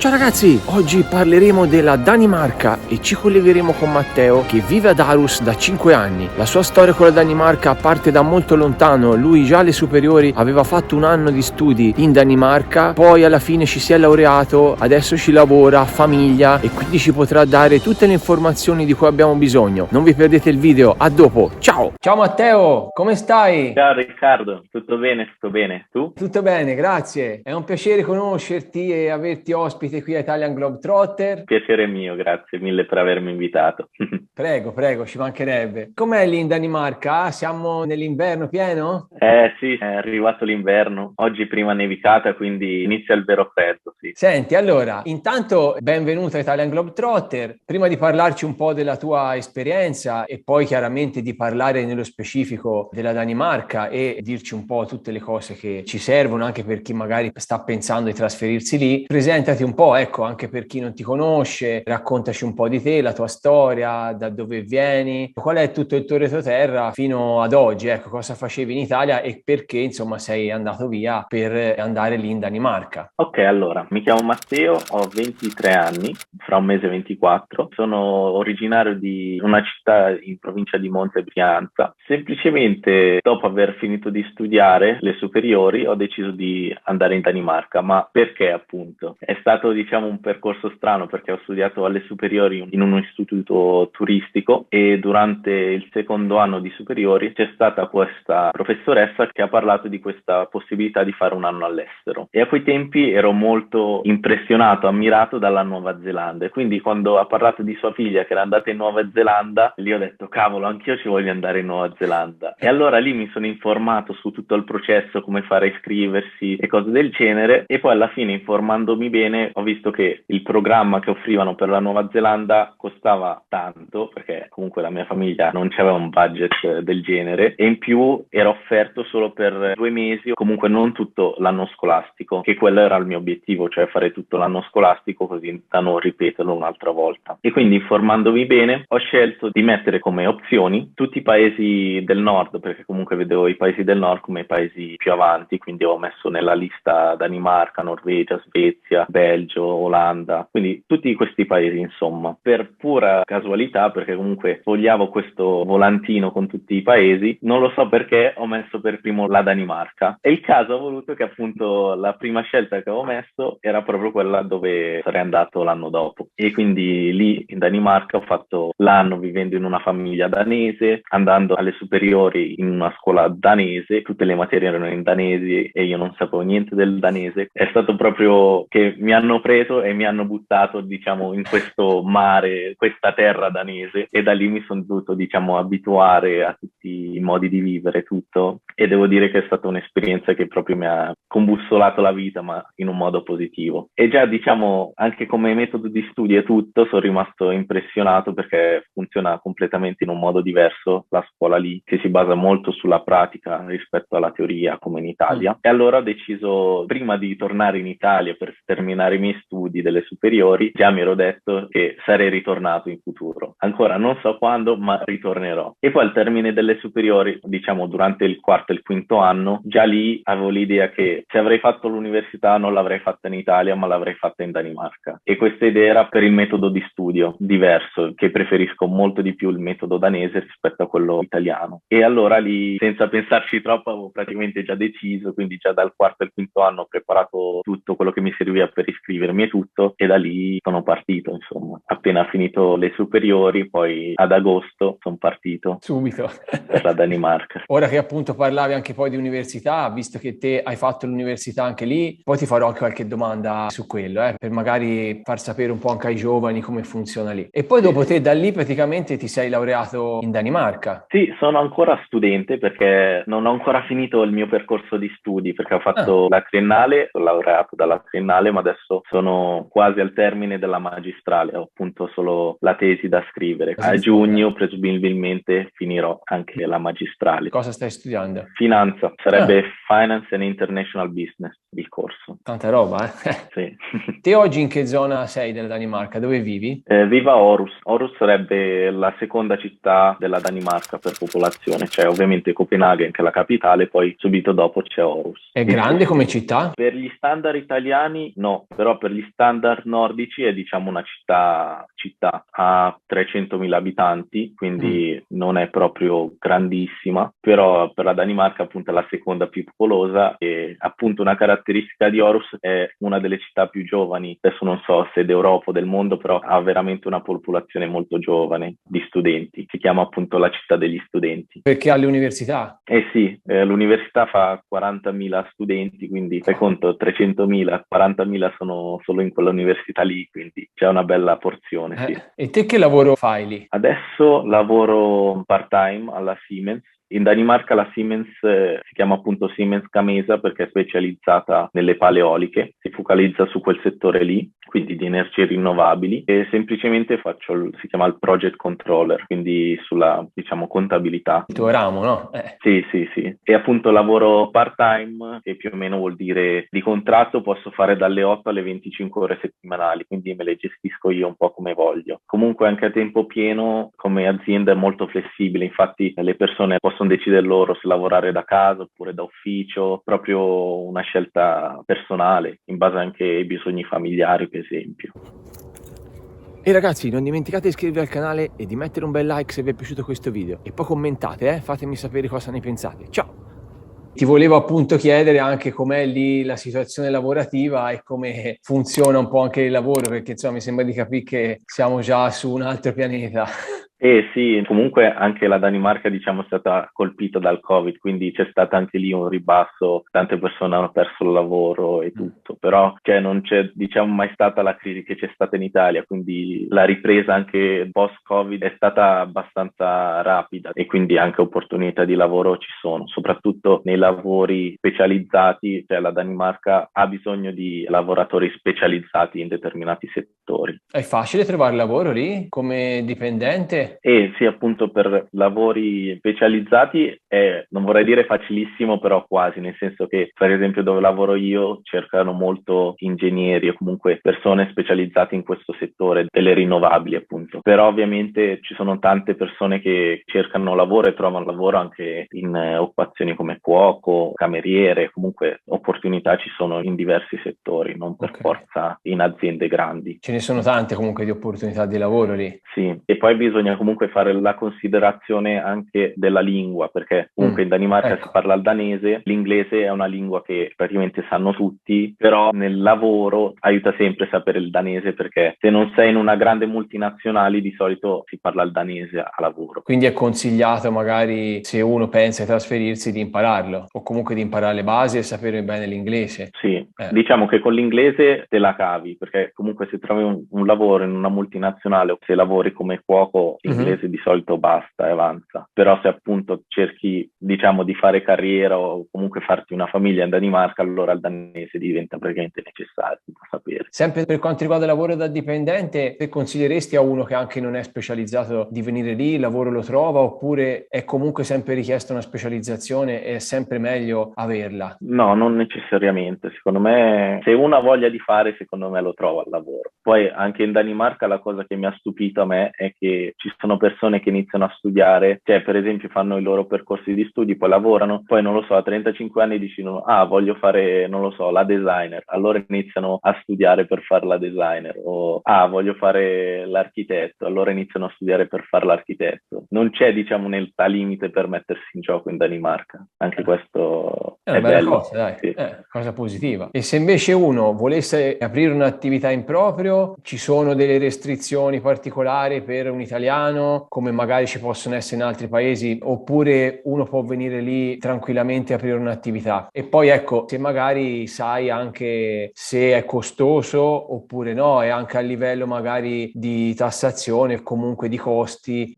Ciao ragazzi, oggi parleremo della Danimarca e ci collegheremo con Matteo che vive ad Aarhus da 5 anni. La sua storia con la Danimarca parte da molto lontano, lui già alle superiori aveva fatto un anno di studi in Danimarca, poi alla fine ci si è laureato, adesso ci lavora, famiglia e quindi ci potrà dare tutte le informazioni di cui abbiamo bisogno. Non vi perdete il video, a dopo, ciao! Ciao Matteo, come stai? Ciao Riccardo, tutto bene? Tutto bene? Tu? Tutto bene, grazie. È un piacere conoscerti e averti ospite qui a Italian Globetrotter. Piacere mio, grazie mille per avermi invitato. Prego, ci mancherebbe. Com'è lì in Danimarca? Siamo nell'inverno pieno? Sì, è arrivato l'inverno. Oggi prima nevicata, quindi inizia il vero freddo, sì. Senti, allora, intanto benvenuto a Italian Globetrotter. Prima di parlarci un po' della tua esperienza e poi chiaramente di parlare nello specifico della Danimarca e dirci un po' tutte le cose che ci servono anche per chi magari sta pensando di trasferirsi lì, presentati un po', ecco, anche per chi non ti conosce, raccontaci un po' di te, la tua storia, da dove vieni, qual è tutto il tuo retroterra fino ad oggi, ecco, cosa facevi in Italia e perché, insomma, sei andato via per andare lì in Danimarca. Ok, allora, mi chiamo Matteo, ho 23 anni, fra un mese 24. Sono originario di una città in provincia di Monte Brianza. Semplicemente, dopo aver finito di studiare le superiori, ho deciso di andare in Danimarca. Ma perché, appunto? È stato, diciamo, un percorso strano perché ho studiato alle superiori in un istituto turistico e durante il secondo anno di superiori c'è stata questa professoressa che ha parlato di questa possibilità di fare un anno all'estero. E a quei tempi ero molto impressionato, ammirato dalla Nuova Zelanda e quindi quando ha parlato di sua figlia che era andata in Nuova Zelanda, lì ho detto cavolo, anch'io ci voglio andare in Nuova Zelanda. E allora lì mi sono informato su tutto il processo, come fare a iscriversi e cose del genere, e poi alla fine, informandomi bene, ho visto che il programma che offrivano per la Nuova Zelanda costava tanto, perché comunque la mia famiglia non c'aveva un budget del genere, e in più era offerto solo per 2 mesi, comunque non tutto l'anno scolastico, che quello era il mio obiettivo, cioè fare tutto l'anno scolastico così da non ripeterlo un'altra volta. E quindi, informandomi bene, ho scelto di mettere come opzioni tutti i paesi del nord, perché comunque vedevo i paesi del nord come i paesi più avanti, quindi ho messo nella lista Danimarca, Norvegia, Svezia, Belgio, Olanda, quindi tutti questi paesi insomma, per pura casualità, perché comunque fogliavo questo volantino con tutti i paesi, non lo so perché ho messo per primo la Danimarca e il caso ha voluto che appunto la prima scelta che avevo messo era proprio quella dove sarei andato l'anno dopo e quindi lì in Danimarca ho fatto l'anno vivendo in una famiglia danese, andando alle superiori in una scuola danese, tutte le materie erano in danese e io non sapevo niente del danese. È stato proprio che mi hanno preso e mi hanno buttato, diciamo, in questo mare, questa terra danese e da lì mi sono dovuto, diciamo, abituare a tutti i modi di vivere tutto e devo dire che è stata un'esperienza che proprio mi ha combussolato la vita, ma in un modo positivo. E già, diciamo, anche come metodo di studio e tutto, sono rimasto impressionato perché funziona completamente in un modo diverso la scuola lì, che si basa molto sulla pratica rispetto alla teoria, come in Italia. E allora ho deciso, prima di tornare in Italia per terminare i miei studi delle superiori, già mi ero detto che sarei ritornato in futuro. Ancora non so quando, ma ritornerò. E poi al termine delle superiori, diciamo durante il quarto e il quinto anno, già lì avevo l'idea che se avrei fatto l'università non l'avrei fatta in Italia, ma l'avrei fatta in Danimarca. E questa idea era per il metodo di studio diverso, che preferisco molto di più il metodo danese rispetto a quello italiano. E allora lì, senza pensarci troppo, avevo praticamente già deciso, quindi già dal quarto al quinto anno ho preparato tutto quello che mi serviva per iscrivermi e tutto, e da lì sono partito, insomma. Appena finito le superiori, poi ad agosto sono partito Subito. per la Danimarca. Ora che appunto parlavi anche poi di università, visto che te hai fatto l'università anche lì, poi ti farò anche qualche domanda su quello, per magari far sapere un po' anche ai giovani come funziona lì. E poi dopo te da lì praticamente ti sei laureato in Danimarca. Sì, sono ancora studente perché non ho ancora finito il mio percorso di studi, perché ho fatto la triennale, sono laureato dalla triennale, ma adesso sono quasi al termine della magistrale, ho appunto solo la tesi da scrivere. A giugno presumibilmente finirò anche la magistrale. Cosa stai studiando? Finanza, sarebbe Finance and International Business il corso. Tanta roba, eh? Sì. Te oggi in che zona sei della Danimarca? Dove vivi? Vivo a Aarhus. Aarhus sarebbe la seconda città della Danimarca per popolazione, cioè ovviamente Copenaghen che è la capitale, poi subito dopo c'è Aarhus. È grande come città? Per gli standard italiani no, però però per gli standard nordici è diciamo una città ha 300.000 abitanti, quindi non è proprio grandissima, però per la Danimarca appunto è la seconda più popolosa e appunto una caratteristica di Aarhus è una delle città più giovani, adesso non so se d'Europa o del mondo, però ha veramente una popolazione molto giovane di studenti, si chiama appunto la città degli studenti. Perché alle università? Eh sì, l'università fa 40.000 studenti, quindi fai conto 300.000, 40.000 sono solo in quell'università lì, quindi c'è una bella porzione, sì. E te che lavoro fai lì? Adesso lavoro part-time alla Siemens. In Danimarca la Siemens si chiama appunto Siemens Gamesa perché è specializzata nelle pale eoliche, si focalizza su quel settore lì, quindi di energie rinnovabili, e semplicemente si chiama il project controller, quindi sulla, diciamo, contabilità. Il tuo ramo, no? Sì. E appunto lavoro part-time, che più o meno vuol dire di contratto posso fare dalle 8 alle 25 ore settimanali, quindi me le gestisco io un po' come voglio. Comunque anche a tempo pieno come azienda è molto flessibile, infatti le persone possono decidere loro se lavorare da casa oppure da ufficio, proprio una scelta personale, in base anche ai bisogni familiari, per esempio. E ragazzi, non dimenticate di iscrivervi al canale e di mettere un bel like se vi è piaciuto questo video. E poi commentate, fatemi sapere cosa ne pensate. Ciao! Ti volevo appunto chiedere anche com'è lì la situazione lavorativa e come funziona un po' anche il lavoro, perché insomma mi sembra di capire che siamo già su un altro pianeta. Sì, comunque anche la Danimarca diciamo è stata colpita dal Covid, quindi c'è stato anche lì un ribasso, tante persone hanno perso il lavoro e tutto, però non c'è diciamo mai stata la crisi che c'è stata in Italia, quindi la ripresa anche post-Covid è stata abbastanza rapida e quindi anche opportunità di lavoro ci sono, soprattutto nei lavori specializzati, cioè la Danimarca ha bisogno di lavoratori specializzati in determinati settori. È facile trovare lavoro lì come dipendente? Sì, appunto per lavori specializzati non vorrei dire facilissimo, però quasi, nel senso che per esempio dove lavoro io cercano molto ingegneri o comunque persone specializzate in questo settore delle rinnovabili appunto, però ovviamente ci sono tante persone che cercano lavoro e trovano lavoro anche in occupazioni come cuoco, cameriere, comunque opportunità ci sono in diversi settori, non per forza in aziende grandi. Ce ne sono tante comunque di opportunità di lavoro lì. Sì, e poi bisogna comunque fare la considerazione anche della lingua, perché comunque in Danimarca si parla il danese, l'inglese è una lingua che praticamente sanno tutti, però nel lavoro aiuta sempre sapere il danese, perché se non sei in una grande multinazionale di solito si parla il danese a lavoro. Quindi è consigliato magari se uno pensa di trasferirsi di impararlo, o comunque di imparare le basi e sapere bene l'inglese. Sì, diciamo che con l'inglese te la cavi, perché comunque se trovi un lavoro in una multinazionale o se lavori come cuoco, l'inglese di solito basta e avanza. Però se appunto cerchi, diciamo, di fare carriera o comunque farti una famiglia in Danimarca, allora il danese diventa praticamente necessario da sapere. Sempre per quanto riguarda il lavoro da dipendente, te consiglieresti a uno che anche non è specializzato di venire lì, il lavoro lo trova, oppure è comunque sempre richiesta una specializzazione e è sempre meglio averla? No, non necessariamente. Secondo me, se uno ha voglia di fare, secondo me lo trova il lavoro. Poi anche in Danimarca la cosa che mi ha stupito a me è che ci sono persone che iniziano a studiare, cioè per esempio fanno i loro percorsi di studi, poi lavorano, poi non lo so, a 35 anni dicono voglio fare, non lo so, la designer, allora iniziano a studiare per fare la designer, o voglio fare l'architetto, allora iniziano a studiare per fare l'architetto. Non c'è, diciamo, un'età limite per mettersi in gioco in Danimarca, anche questo è una è bella bello. cosa, dai. Sì. Cosa positiva. E se invece uno volesse aprire un'attività in proprio, ci sono delle restrizioni particolari per un italiano, come magari ci possono essere in altri paesi, oppure uno può venire lì tranquillamente a aprire un'attività? E poi ecco, se magari sai anche se è costoso oppure no, e anche a livello magari di tassazione, comunque di costi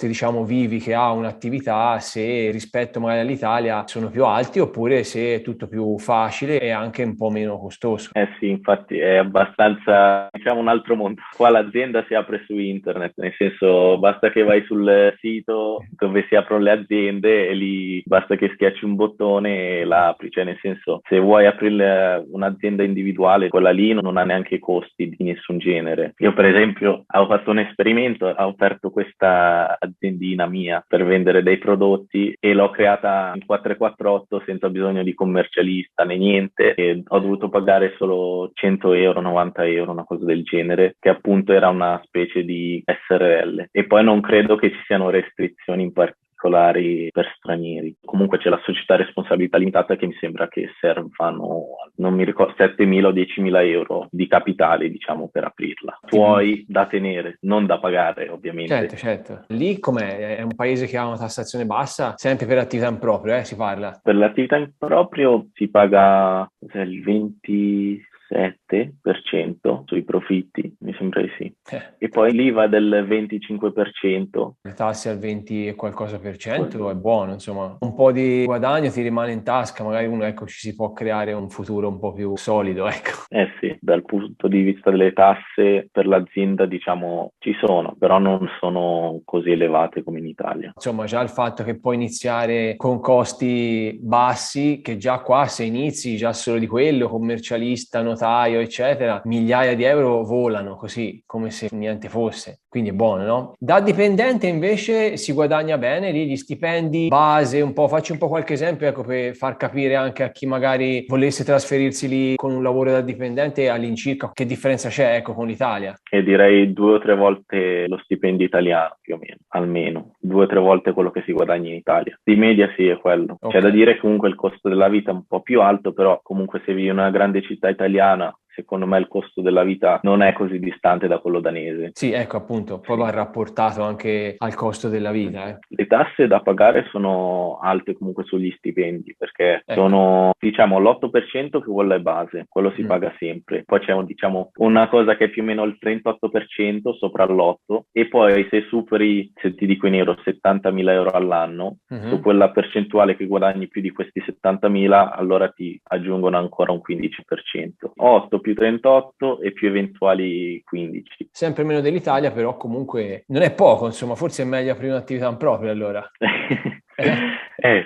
diciamo vivi che ha un'attività, se rispetto magari all'Italia sono più alti, oppure se è tutto più facile e anche un po' meno costoso. Sì, infatti è abbastanza, diciamo, un altro mondo. Qua l'azienda si apre su internet, nel senso basta che vai sul sito dove si aprono le aziende e lì basta che schiacci un bottone e la apri, cioè nel senso, se vuoi aprire un'azienda individuale, quella lì non ha neanche costi di nessun genere. Io per esempio ho fatto un esperimento, ho aperto questa aziendina mia per vendere dei prodotti e l'ho creata in 448 senza bisogno di commercialista né niente, e ho dovuto pagare solo 100 euro, 90 euro, una cosa del genere, che appunto era una specie di SRL. E poi non credo che ci siano restrizioni in particolari per stranieri. Comunque c'è la società a responsabilità limitata che mi sembra che servano, non mi ricordo, 7.000 o 10.000 euro di capitale, diciamo, per aprirla. Puoi da tenere, non da pagare, ovviamente. Certo. Lì com'è? È un paese che ha una tassazione bassa? Sempre per attività in proprio, si parla? Per l'attività in proprio si paga il 27% sui profitti, mi sembra di sì. E poi l'IVA del 25%. Le tasse al 20 e qualcosa per cento è buono, insomma. Un po' di guadagno ti rimane in tasca, magari uno, ecco, ci si può creare un futuro un po' più solido, ecco. Sì, dal punto di vista delle tasse per l'azienda, diciamo, ci sono, però non sono così elevate come in Italia. Insomma, già il fatto che puoi iniziare con costi bassi, che già qua se inizi già solo di quello, commercialista, notaio, eccetera, migliaia di euro volano così, come se niente fosse. Quindi è buono, no? Da dipendente invece si guadagna bene lì, gli stipendi base, un po', faccio un po' qualche esempio, ecco, per far capire anche a chi magari volesse trasferirsi lì con un lavoro da dipendente all'incirca che differenza c'è, ecco, con l'Italia. E direi 2 o 3 volte lo stipendio italiano, più o meno, almeno 2 o 3 volte quello che si guadagna in Italia. Di media sì, è quello. Okay. C'è da dire che comunque il costo della vita è un po' più alto, però comunque se vivi in una grande città italiana, secondo me il costo della vita non è così distante da quello danese. Sì, ecco, appunto, poi va rapportato anche al costo della vita. Le tasse da pagare sono alte comunque sugli stipendi, perché sono, diciamo, l'8% che quello è base, quello si paga sempre. Poi c'è, diciamo, una cosa che è più o meno il 38% sopra l'8%, e poi se superi, se ti dico in euro, 70.000 euro all'anno, su quella percentuale che guadagni più di questi 70.000, allora ti aggiungono ancora un 15%. 8 più 38 e più eventuali 15. Sempre meno dell'Italia, però comunque non è poco, insomma, forse è meglio aprire un'attività in proprio allora.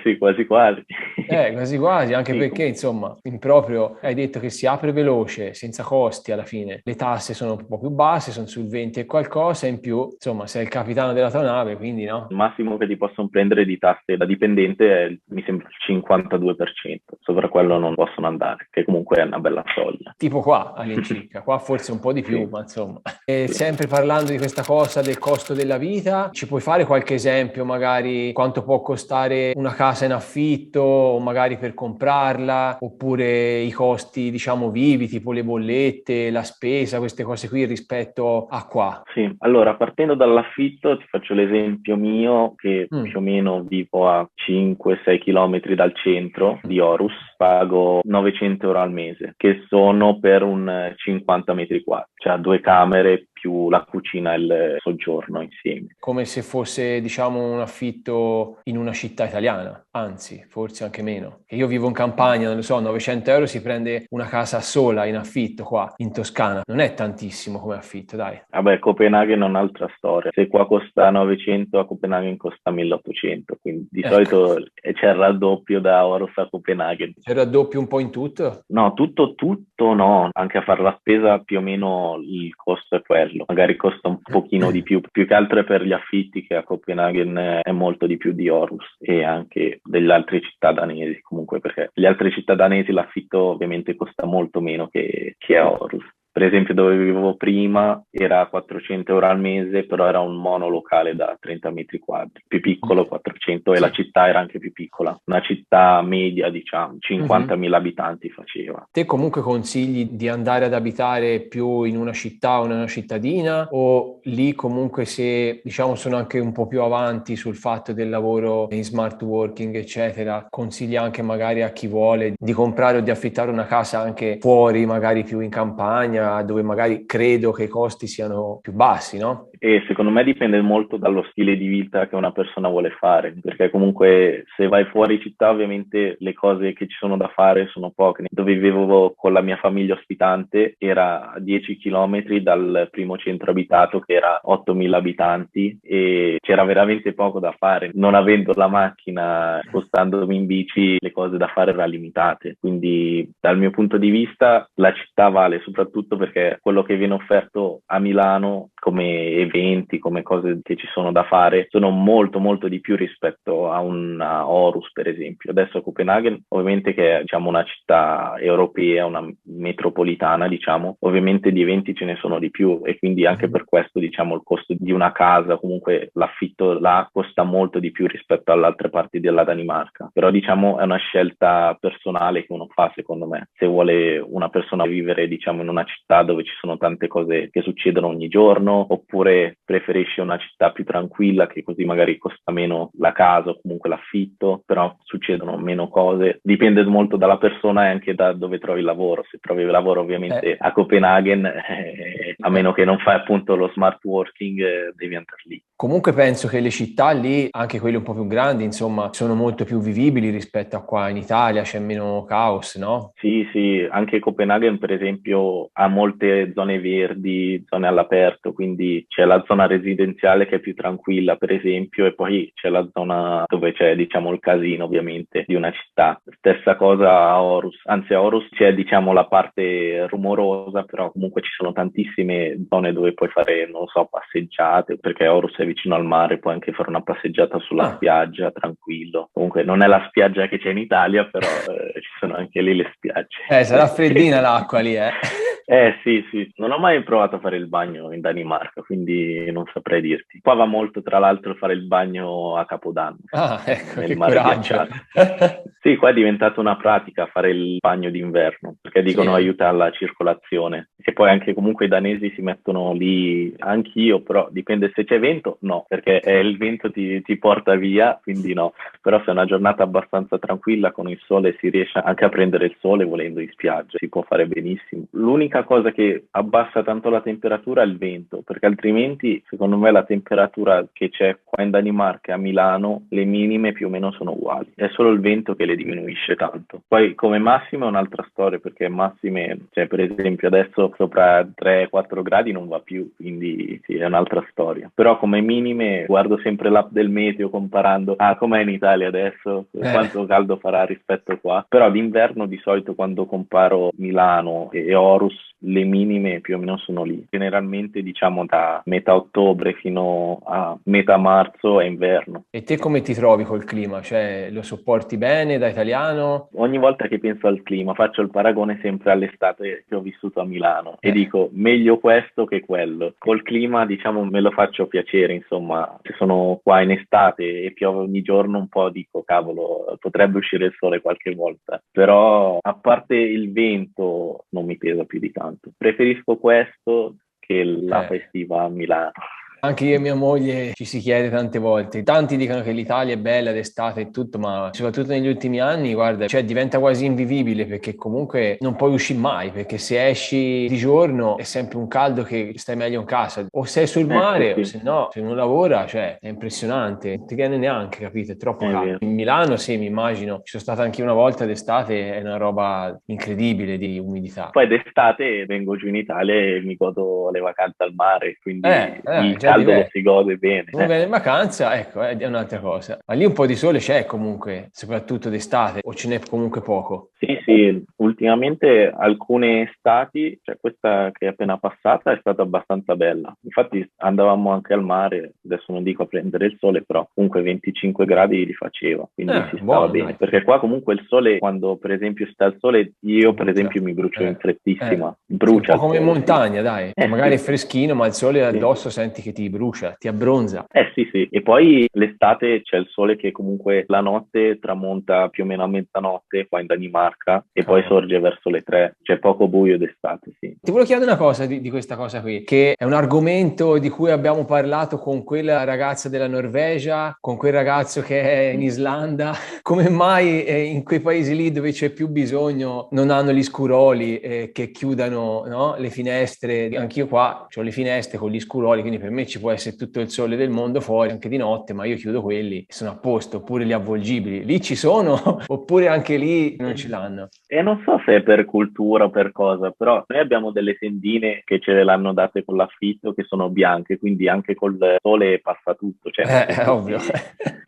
Sì, quasi quasi. Quasi quasi, anche sì, perché insomma, in proprio hai detto che si apre veloce, senza costi alla fine. Le tasse sono un po' più basse, sono sul 20 e qualcosa, in più, insomma, sei il capitano della tua nave, quindi no? Il massimo che ti possono prendere di tasse da dipendente è, mi sembra, il 52%. Sopra quello non possono andare, che comunque è una bella soglia. Tipo qua all'incirca, qua forse un po' di più, ma insomma. E sempre parlando di questa cosa del costo della vita, ci puoi fare qualche esempio, magari quanto può costare una casa in affitto o magari per comprarla, oppure i costi, diciamo, vivi, tipo le bollette, la spesa, queste cose qui rispetto a qua? Sì, allora partendo dall'affitto ti faccio l'esempio mio, che più o meno vivo a 5-6 chilometri dal centro di Aarhus, pago 900 euro al mese, che sono per un 50 metri quadri, cioè 2 camere più la cucina e il soggiorno insieme. Come se fosse, diciamo, un affitto in una città italiana, anzi, forse anche meno. Io vivo in campagna, non lo so, 900 euro si prende una casa sola in affitto qua, in Toscana. Non è tantissimo come affitto, dai. Vabbè, Copenaghen è un'altra storia. Se qua costa 900, a Copenaghen costa 1800, quindi di solito c'è il raddoppio da Aarhus a Copenaghen. C'è il raddoppio un po' in tutto? No, tutto no, anche a fare la spesa più o meno il costo è quello. Magari costa un pochino di più che altro è per gli affitti, che a Copenaghen è molto di più di Aarhus e anche delle altre città danesi, comunque, perché le altre città danesi l'affitto ovviamente costa molto meno che a Aarhus. Per esempio, dove vivevo prima era 400 euro al mese, però era un monolocale da 30 metri quadri, più piccolo 400, e la città era anche più piccola, una città media, diciamo, 50.000 abitanti faceva. Te comunque consigli di andare ad abitare più in una città o in una cittadina, o lì comunque, se diciamo sono anche un po' più avanti sul fatto del lavoro in smart working eccetera, consigli anche magari a chi vuole di comprare o di affittare una casa anche fuori, magari più in campagna, dove magari credo che i costi siano più bassi, no? E secondo me dipende molto dallo stile di vita che una persona vuole fare, perché comunque se vai fuori città ovviamente le cose che ci sono da fare sono poche. Dove vivevo con la mia famiglia ospitante era a 10 chilometri dal primo centro abitato che era 8.000 abitanti e c'era veramente poco da fare. Non avendo la macchina, spostandomi in bici, le cose da fare erano limitate. Quindi dal mio punto di vista la città vale soprattutto perché quello che viene offerto a Milano come eventi, come cose che ci sono da fare, sono molto molto di più rispetto a una Aarhus per esempio. Adesso Copenaghen ovviamente che è diciamo una città europea, una metropolitana diciamo, ovviamente di eventi ce ne sono di più e quindi anche per questo diciamo il costo di una casa, comunque l'affitto là costa molto di più rispetto alle altre parti della Danimarca, però diciamo è una scelta personale che uno fa secondo me, se vuole una persona vivere diciamo in una città dove ci sono tante cose che succedono ogni giorno oppure preferisci una città più tranquilla che così magari costa meno la casa o comunque l'affitto, però succedono meno cose. Dipende molto dalla persona e anche da dove trovi il lavoro. Se trovi il lavoro ovviamente a Copenaghen, a meno che non fai appunto lo smart working, devi andare lì. Comunque penso che le città lì, anche quelle un po' più grandi, insomma, sono molto più vivibili rispetto a qua in Italia, c'è meno caos, no? Sì, anche Copenaghen per esempio ha molte zone verdi, zone all'aperto, quindi c'è la zona residenziale che è più tranquilla per esempio e poi c'è la zona dove c'è diciamo il casino ovviamente di una città. Stessa cosa a Aarhus, anzi a Aarhus c'è diciamo la parte rumorosa, però comunque ci sono tantissime zone dove puoi fare, non so, passeggiate, perché Aarhus è vicino al mare, puoi anche fare una passeggiata sulla spiaggia, tranquillo. Comunque non è la spiaggia che c'è in Italia, però ci sono anche lì le spiagge. Sarà freddina l'acqua lì, Sì, non ho mai provato a fare il bagno in Danimarca, quindi non saprei dirti. Qua va molto, tra l'altro, fare il bagno a Capodanno, ecco, nel che mare coraggio. ghiacciato. Sì, qua è diventata una pratica fare il bagno d'inverno, perché dicono aiuta alla circolazione. E poi anche comunque i danesi si mettono lì, anch'io, però dipende se c'è vento, no, perché il vento ti porta via, quindi no. Però se è una giornata abbastanza tranquilla con il sole si riesce anche a prendere il sole volendo in spiaggia, si può fare benissimo. L'unica cosa che abbassa tanto la temperatura è il vento, perché altrimenti secondo me la temperatura che c'è qua in Danimarca e a Milano, le minime più o meno sono uguali, è solo il vento che le diminuisce tanto. Poi come massima è un'altra storia, perché massime, cioè per esempio adesso sopra 3-4 gradi non va più, quindi sì, è un'altra storia. Però come minime guardo sempre l'app del meteo comparando, com'è in Italia adesso, quanto caldo farà rispetto qua. Però d'inverno di solito quando comparo Milano e Aarhus le minime più o meno sono lì. Generalmente diciamo da metà ottobre fino a metà marzo è inverno. E te come ti trovi col clima? Cioè lo sopporti bene da italiano? Ogni volta che penso al clima faccio il paragone sempre all'estate che ho vissuto a Milano e dico meglio questo che quello. Col clima diciamo me lo faccio piacere, insomma, se sono qua in estate e piove ogni giorno un po' dico cavolo, potrebbe uscire il sole qualche volta, però a parte il vento non mi pesa più di tanto. Preferisco questo che l'acqua estiva a Milano. Anche io e mia moglie ci si chiede tante volte. Tanti dicono che l'Italia è bella d'estate e tutto, ma soprattutto negli ultimi anni, guarda, cioè diventa quasi invivibile perché comunque non puoi uscire mai, perché se esci di giorno è sempre un caldo che stai meglio in casa. O sei sul mare, o se no, se non lavora, cioè è impressionante. Non ti viene neanche, capito? È troppo caldo. In Milano, sì, mi immagino. Ci sono stato anche una volta d'estate, è una roba incredibile di umidità. Poi d'estate vengo giù in Italia e mi godo le vacanze al mare, quindi il caldo lo si gode bene. Uno viene in vacanza, ecco, è un'altra cosa. Ma lì un po' di sole c'è comunque, soprattutto d'estate, o ce n'è comunque poco? Sì, ultimamente alcune estati, cioè questa che è appena passata, è stata abbastanza bella. Infatti andavamo anche al mare, adesso non dico a prendere il sole, però comunque 25 gradi li faceva, quindi si stava bene. Dai. Perché qua comunque il sole, quando per esempio sta il sole, io per esempio mi brucio in frettissima. Brucia. Un po' come in montagna, dai. Magari è freschino, ma il sole addosso senti che ti brucia, ti abbronza. Sì. E poi l'estate c'è il sole che comunque la notte tramonta più o meno a mezzanotte qua in Danimarca e poi sorge verso le 3. C'è poco buio d'estate, sì. Ti volevo chiedere una cosa di questa cosa qui, che è un argomento di cui abbiamo parlato con quella ragazza della Norvegia, con quel ragazzo che è in Islanda. Come mai in quei paesi lì dove c'è più bisogno non hanno gli scuroli che chiudano, no, le finestre? Anch'io qua ho le finestre con gli scuroli, quindi per me ci può essere tutto il sole del mondo fuori, anche di notte, ma io chiudo quelli e sono a posto, oppure li avvolgibili. Lì ci sono, oppure anche lì non ce l'hanno. E non so se è per cultura o per cosa, però noi abbiamo delle tendine che ce l'hanno date con l'affitto che sono bianche, quindi anche col sole passa tutto. Cioè, È ovvio.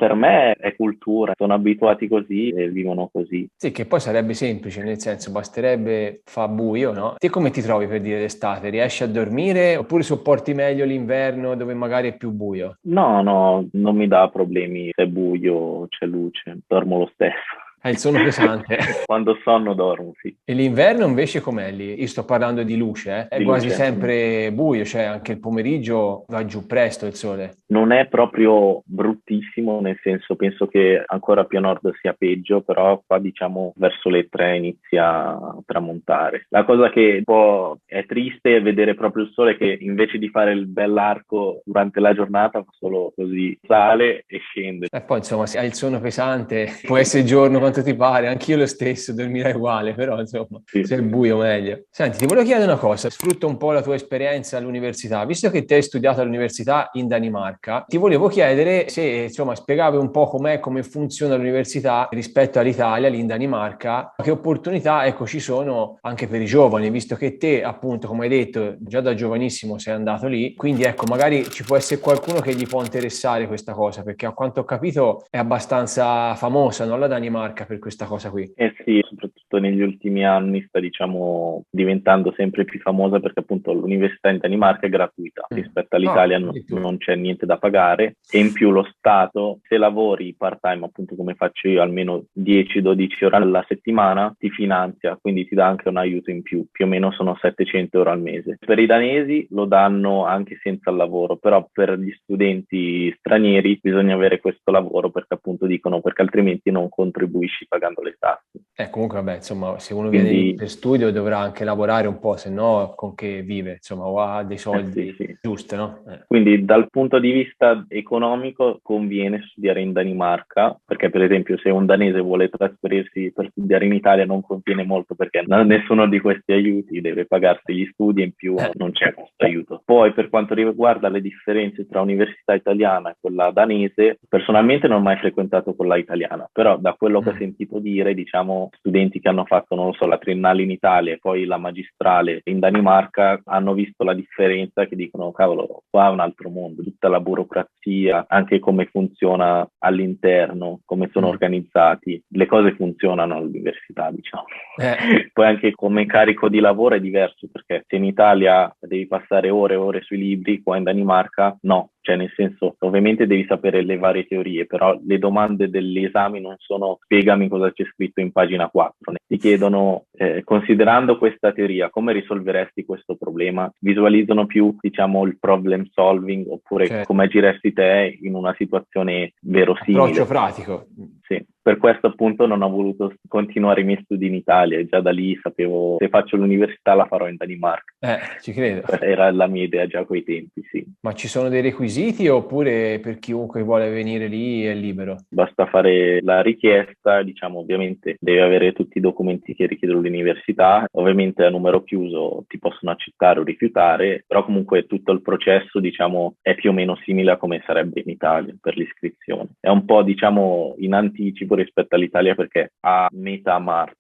per me è cultura, sono abituati così e vivono così. Sì, che poi sarebbe semplice, nel senso basterebbe fa buio, no? Te come ti trovi per dire d'estate? Riesci a dormire oppure sopporti meglio l'inverno dove magari è più buio? No, no, non mi dà problemi se è buio, c'è luce, dormo lo stesso. È il sonno pesante. Quando sonno dormo, sì. E l'inverno invece com'è lì? Io sto parlando di luce, eh? È Di quasi luce. sempre buio, cioè anche il pomeriggio va giù presto il sole. Non è proprio bruttissimo, nel senso penso che ancora più a nord sia peggio, però qua diciamo verso le 3 inizia a tramontare. La cosa che un po' è triste è vedere proprio il sole che invece di fare il bell'arco durante la giornata fa solo così, sale e scende. E poi insomma se hai il sonno pesante può essere giorno quanto ti pare, anch'io lo stesso dormirei uguale, però insomma Sì. se è buio meglio. Senti, ti volevo chiedere una cosa, sfrutto un po' la tua esperienza all'università, visto che te hai studiato all'università in Danimarca, ti volevo chiedere se insomma spiegavi un po' come funziona l'università rispetto all'Italia, lì in Danimarca, che opportunità ecco ci sono anche per i giovani, visto che te appunto come hai detto già da giovanissimo sei andato lì, quindi ecco magari ci può essere qualcuno che gli può interessare questa cosa, perché a quanto ho capito è abbastanza famosa, no, la Danimarca per questa cosa qui. Eh sì, soprattutto negli ultimi anni sta diciamo diventando sempre più famosa perché appunto l'università in Danimarca è gratuita, rispetto all'Italia non c'è niente da pagare e in più lo Stato, se lavori part-time appunto come faccio io, almeno 10-12 ore alla settimana, ti finanzia, quindi ti dà anche un aiuto in più o meno sono 700 euro al mese. Per i danesi lo danno anche senza il lavoro, però per gli studenti stranieri bisogna avere questo lavoro perché appunto dicono perché altrimenti non contribuisci pagando le tasse. Comunque, vabbè, insomma, se uno viene lì per studio dovrà anche lavorare un po', se no con che vive, insomma, o ha dei soldi sì. giusti, no? Quindi dal punto di vista economico conviene studiare in Danimarca, perché per esempio se un danese vuole trasferirsi per studiare in Italia non conviene molto perché nessuno di questi aiuti deve pagarsi gli studi e in più non c'è questo aiuto. Poi per quanto riguarda le differenze tra università italiana e quella danese, personalmente non ho mai frequentato quella italiana, però da quello che ho sentito dire, diciamo, studenti che hanno fatto, non lo so, la triennale in Italia e poi la magistrale in Danimarca hanno visto la differenza che dicono, cavolo, qua è un altro mondo, tutta la burocrazia, anche come funziona all'interno, come sono organizzati, le cose funzionano all'università, diciamo. Poi anche come carico di lavoro è diverso, perché se in Italia devi passare ore e ore sui libri, qua in Danimarca no. Cioè nel senso, ovviamente devi sapere le varie teorie, però le domande degli esami non sono spiegami cosa c'è scritto in pagina 4. Ti chiedono, considerando questa teoria, come risolveresti questo problema? Visualizzano più, diciamo, il problem solving, oppure come agiresti te in una situazione verosimile. Approccio pratico. Sì, per questo appunto non ho voluto continuare i miei studi in Italia e già da lì sapevo se faccio l'università la farò in Danimarca. Ci credo. Era la mia idea già a quei tempi, sì. Ma ci sono dei requisiti oppure per chiunque vuole venire lì è libero? Basta fare la richiesta, diciamo ovviamente devi avere tutti i documenti che richiede l'università, ovviamente a numero chiuso ti possono accettare o rifiutare, però comunque tutto il processo diciamo è più o meno simile a come sarebbe in Italia per l'iscrizione. È un po' diciamo in anticipo rispetto all'Italia perché a metà marzo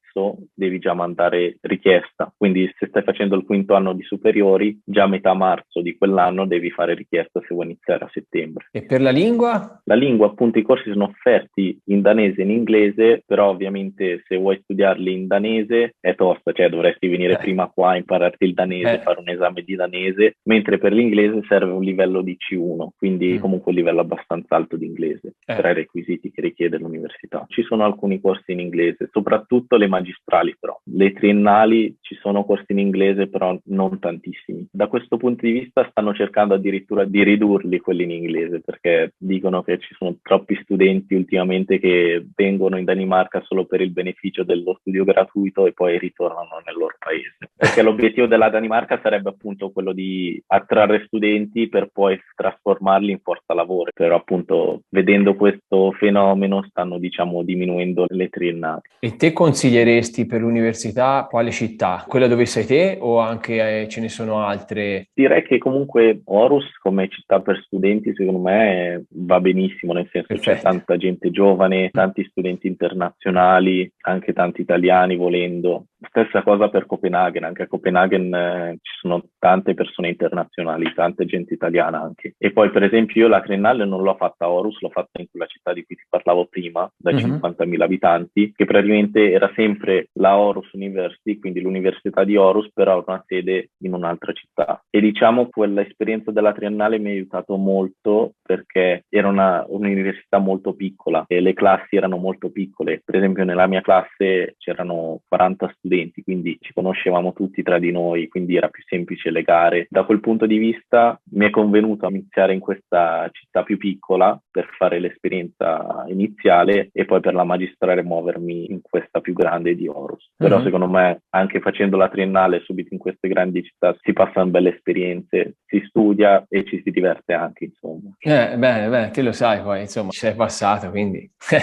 devi già mandare richiesta, quindi se stai facendo il quinto anno di superiori già a metà marzo di quell'anno devi fare richiesta se vuoi iniziare a settembre. E per la lingua? La lingua appunto i corsi sono offerti in danese e in inglese, però ovviamente se vuoi studiarli in danese è tosta, cioè dovresti venire prima qua, impararti il danese, fare un esame di danese, mentre per l'inglese serve un livello di C1, quindi comunque un livello abbastanza alto di inglese, tra i requisiti che richiede l'università. Ci sono alcuni corsi in inglese, soprattutto le magistrali però. Le triennali ci sono corsi in inglese però non tantissimi. Da questo punto di vista stanno cercando addirittura di ridurli quelli in inglese perché dicono che ci sono troppi studenti ultimamente che vengono in Danimarca solo per il beneficio dello studio gratuito e poi ritornano nel loro paese. Perché l'obiettivo della Danimarca sarebbe appunto quello di attrarre studenti per poi trasformarli in forza lavoro. Però appunto vedendo questo fenomeno stanno diciamo diminuendo le triennali. E te consiglieresti consiglieresti per l'università? Quale città? Quella dove sei te o anche ce ne sono altre? Direi che comunque Aarhus come città per studenti secondo me va benissimo, nel senso c'è Perfetto. tanta gente giovane, tanti studenti internazionali, anche tanti italiani volendo. Stessa cosa per Copenaghen, anche a Copenaghen ci sono tante persone internazionali, tanta gente italiana anche. E poi per esempio io la triennale non l'ho fatta a Aarhus, l'ho fatta in quella città di cui ti parlavo prima, da 50.000 abitanti, che praticamente era sempre la Aarhus University, quindi l'università di Aarhus, però una sede in un'altra città. E diciamo quell'esperienza della triennale mi ha aiutato molto perché era un'università molto piccola e le classi erano molto piccole. Per esempio nella mia classe c'erano 40 studenti, quindi ci conoscevamo tutti tra di noi, quindi era più semplice legare. Da quel punto di vista mi è convenuto iniziare in questa città più piccola per fare l'esperienza iniziale e poi per la magistrale muovermi in questa più grande di Aarhus. Però secondo me anche facendo la triennale subito in queste grandi città si passano belle esperienze, si studia e ci si diverte anche, insomma. Bene, te lo sai poi, insomma, ci sei passato, quindi... Sì.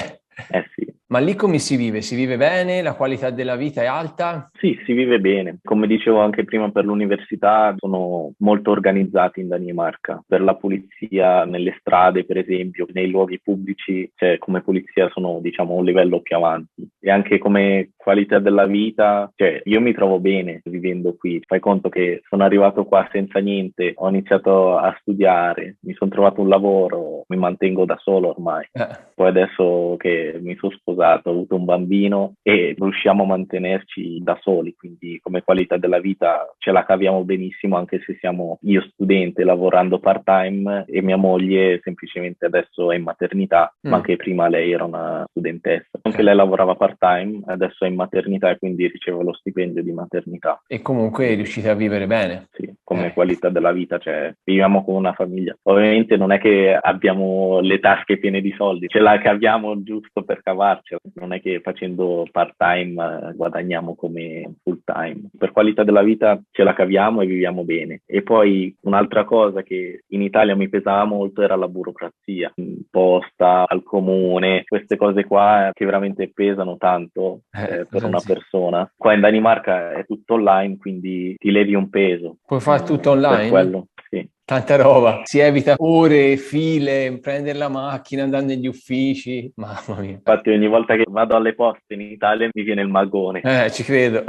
Ma lì come si vive? Si vive bene? La qualità della vita è alta? Sì, si vive bene. Come dicevo anche prima per l'università, sono molto organizzati in Danimarca. Per la pulizia nelle strade, per esempio, nei luoghi pubblici, cioè come pulizia sono, diciamo, un livello più avanti. E anche come qualità della vita, cioè io mi trovo bene vivendo qui. Fai conto che sono arrivato qua senza niente, ho iniziato a studiare, mi sono trovato un lavoro, mi mantengo da solo ormai. Poi adesso che mi sono sposato, ho avuto un bambino e riusciamo a mantenerci da soli, quindi come qualità della vita ce la caviamo benissimo anche se siamo io studente lavorando part-time e mia moglie semplicemente adesso è in maternità, ma anche prima lei era una studentessa. Anche lei lavorava part-time, adesso è in maternità e quindi riceve lo stipendio di maternità. E comunque riuscite a vivere bene? Sì, come qualità della vita, cioè viviamo con una famiglia. Ovviamente non è che abbiamo le tasche piene di soldi, ce la caviamo giusto per cavarcela, non è che facendo part-time guadagniamo come full-time. Per qualità della vita ce la caviamo e viviamo bene. E poi un'altra cosa che in Italia mi pesava molto era la burocrazia, imposta al comune, queste cose qua che veramente pesano tanto per una persona. Qua in Danimarca è tutto online, quindi ti levi un peso. Puoi fare tutto online? Per quello, sì. Tanta roba, si evita ore, file, prendere la macchina, andare negli uffici, mamma mia. Infatti ogni volta che vado alle poste in Italia mi viene il magone. Ci credo.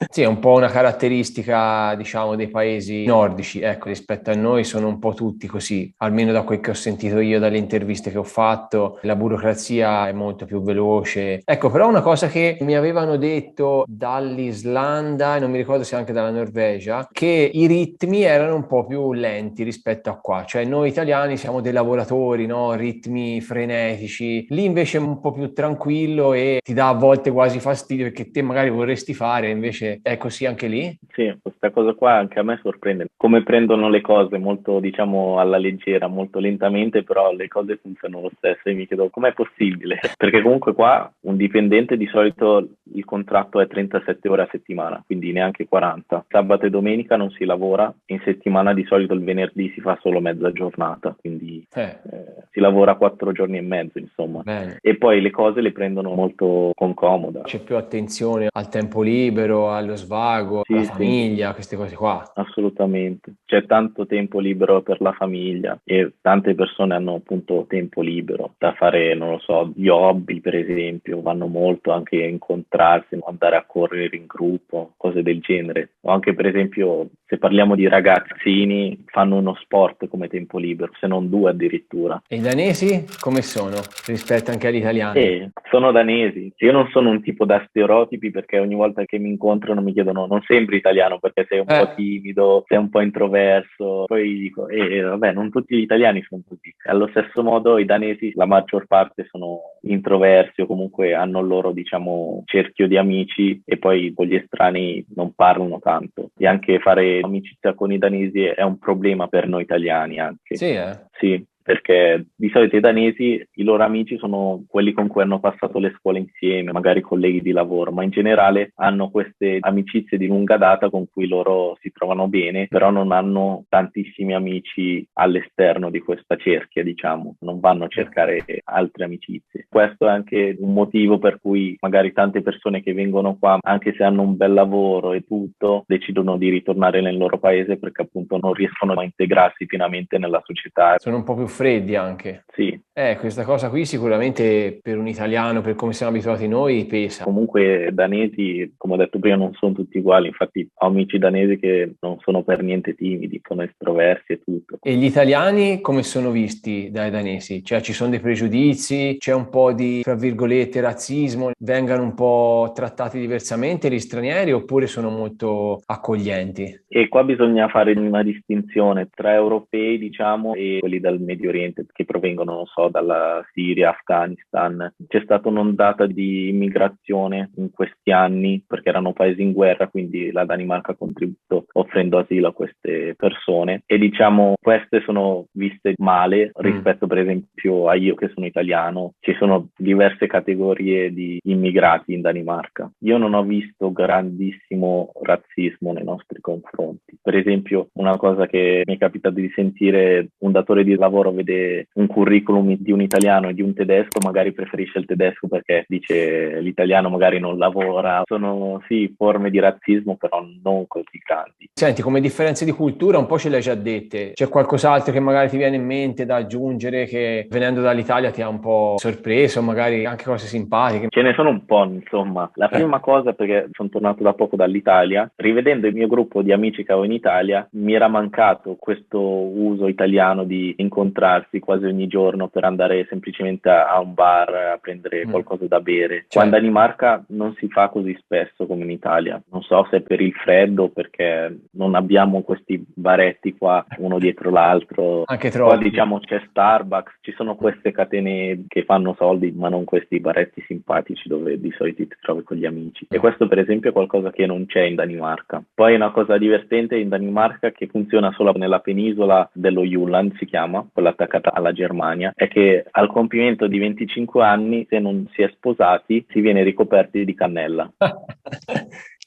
Sì, è un po' una caratteristica, diciamo, dei paesi nordici, ecco, rispetto a noi sono un po' tutti così, almeno da quel che ho sentito io dalle interviste che ho fatto, la burocrazia è molto più veloce. Ecco, però una cosa che mi avevano detto dall'Islanda, e non mi ricordo se anche dalla Norvegia, che i ritmi erano un po' più lenti rispetto a qua, cioè noi italiani siamo dei lavoratori, no? Ritmi frenetici, lì invece è un po' più tranquillo e ti dà a volte quasi fastidio perché te magari vorresti fare, invece è così anche lì? Sì, questa cosa qua anche a me sorprende. Come prendono le cose molto, diciamo, alla leggera, molto lentamente, però le cose funzionano lo stesso e mi chiedo com'è possibile. Perché comunque qua un dipendente di solito il contratto è 37 ore a settimana, quindi neanche 40. Sabato e domenica non si lavora, in settimana di solito il venerdì si fa solo mezza giornata, quindi si lavora 4 giorni e mezzo, insomma. Bene. E poi le cose le prendono molto con comoda. C'è più attenzione al tempo libero, allo svago, alla famiglia, queste cose qua. Assolutamente. C'è tanto tempo libero per la famiglia e tante persone hanno appunto tempo libero da fare, non lo so, gli hobby per esempio, vanno molto anche a incontrarsi, andare a correre in gruppo, cose del genere. O anche per esempio, se parliamo di ragazzini, fanno uno sport come tempo libero, se non due addirittura. E i danesi come sono rispetto anche agli italiani? Sono danesi. Io non sono un tipo da stereotipi perché ogni volta che mi incontrano mi chiedono non sembri italiano perché sei un po' timido, sei un po' introverso. Poi dico, vabbè, non tutti gli italiani sono così. Allo stesso modo i danesi, la maggior parte sono introversi o comunque hanno il loro, diciamo, cerchio di amici e poi con gli estranei non parlano tanto. E anche fare amicizia con i danesi è un problema per noi italiani anche. Sì, Sì. perché di solito i danesi, i loro amici sono quelli con cui hanno passato le scuole insieme, magari colleghi di lavoro, ma in generale hanno queste amicizie di lunga data con cui loro si trovano bene, però non hanno tantissimi amici all'esterno di questa cerchia, diciamo, non vanno a cercare altre amicizie. Questo è anche un motivo per cui magari tante persone che vengono qua, anche se hanno un bel lavoro e tutto, decidono di ritornare nel loro paese perché appunto non riescono a integrarsi pienamente nella società. Sono un po' più freddi anche. Sì. Questa cosa qui sicuramente per un italiano, per come siamo abituati noi, pesa. Comunque danesi, come ho detto prima, non sono tutti uguali, infatti ho amici danesi che non sono per niente timidi, sono estroversi e tutto. E gli italiani come sono visti dai danesi? Cioè ci sono dei pregiudizi, c'è un po' di, tra virgolette, razzismo, vengano un po' trattati diversamente gli stranieri oppure sono molto accoglienti? E qua bisogna fare una distinzione tra europei, diciamo, e quelli dal Medio Oriente, che provengono, non so, dalla Siria, Afghanistan. C'è stata un'ondata di immigrazione in questi anni perché erano paesi in guerra, quindi la Danimarca ha contribuito offrendo asilo a queste persone e diciamo queste sono viste male rispetto per esempio a io che sono italiano. Ci sono diverse categorie di immigrati in Danimarca. Io non ho visto grandissimo razzismo nei nostri confronti. Per esempio, una cosa che mi è capitato di sentire, un datore di lavoro vede un curriculum di un italiano e di un tedesco, magari preferisce il tedesco perché dice l'italiano magari non lavora. Sono sì forme di razzismo, però non così grandi. Senti, come differenze di cultura un po' ce le hai già dette. C'è qualcos'altro che magari ti viene in mente da aggiungere che venendo dall'Italia ti ha un po' sorpreso, magari anche cose simpatiche? Ce ne sono un po', insomma. La prima cosa, perché sono tornato da poco dall'Italia, rivedendo il mio gruppo di amici che avevo in Italia, mi era mancato questo uso italiano di incontrarsi quasi ogni giorno per andare semplicemente a un bar a prendere qualcosa da bere. Qua in Danimarca non si fa così spesso come in Italia. Non so se per il freddo, perché non abbiamo questi baretti qua uno dietro l'altro. Anche troppo. Qua diciamo c'è Starbucks, ci sono queste catene che fanno soldi, ma non questi baretti simpatici dove di solito ti trovi con gli amici. E questo per esempio è qualcosa che non c'è in Danimarca. Poi una cosa divertente in Danimarca che funziona solo nella penisola dello Jylland, si chiama, quella attaccata alla Germania, è che al compimento di 25 anni, se non si è sposati, si viene ricoperti di cannella.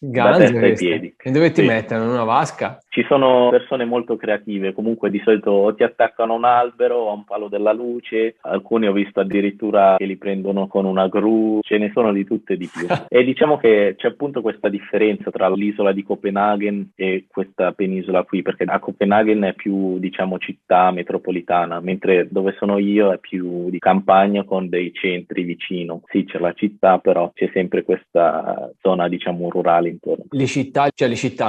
Da testa ai piedi. E dove ti mettono? In una vasca? Ci sono persone molto creative, comunque di solito o ti attaccano a un albero o a un palo della luce, alcuni ho visto addirittura che li prendono con una gru, ce ne sono di tutte e di più. E diciamo che c'è appunto questa differenza tra l'isola di Copenaghen e questa penisola qui, perché a Copenaghen è più, diciamo, città metropolitana, mentre dove sono io è più di campagna con dei centri vicino. Sì, c'è la città, però c'è sempre questa zona, diciamo, rurale intorno. Le città,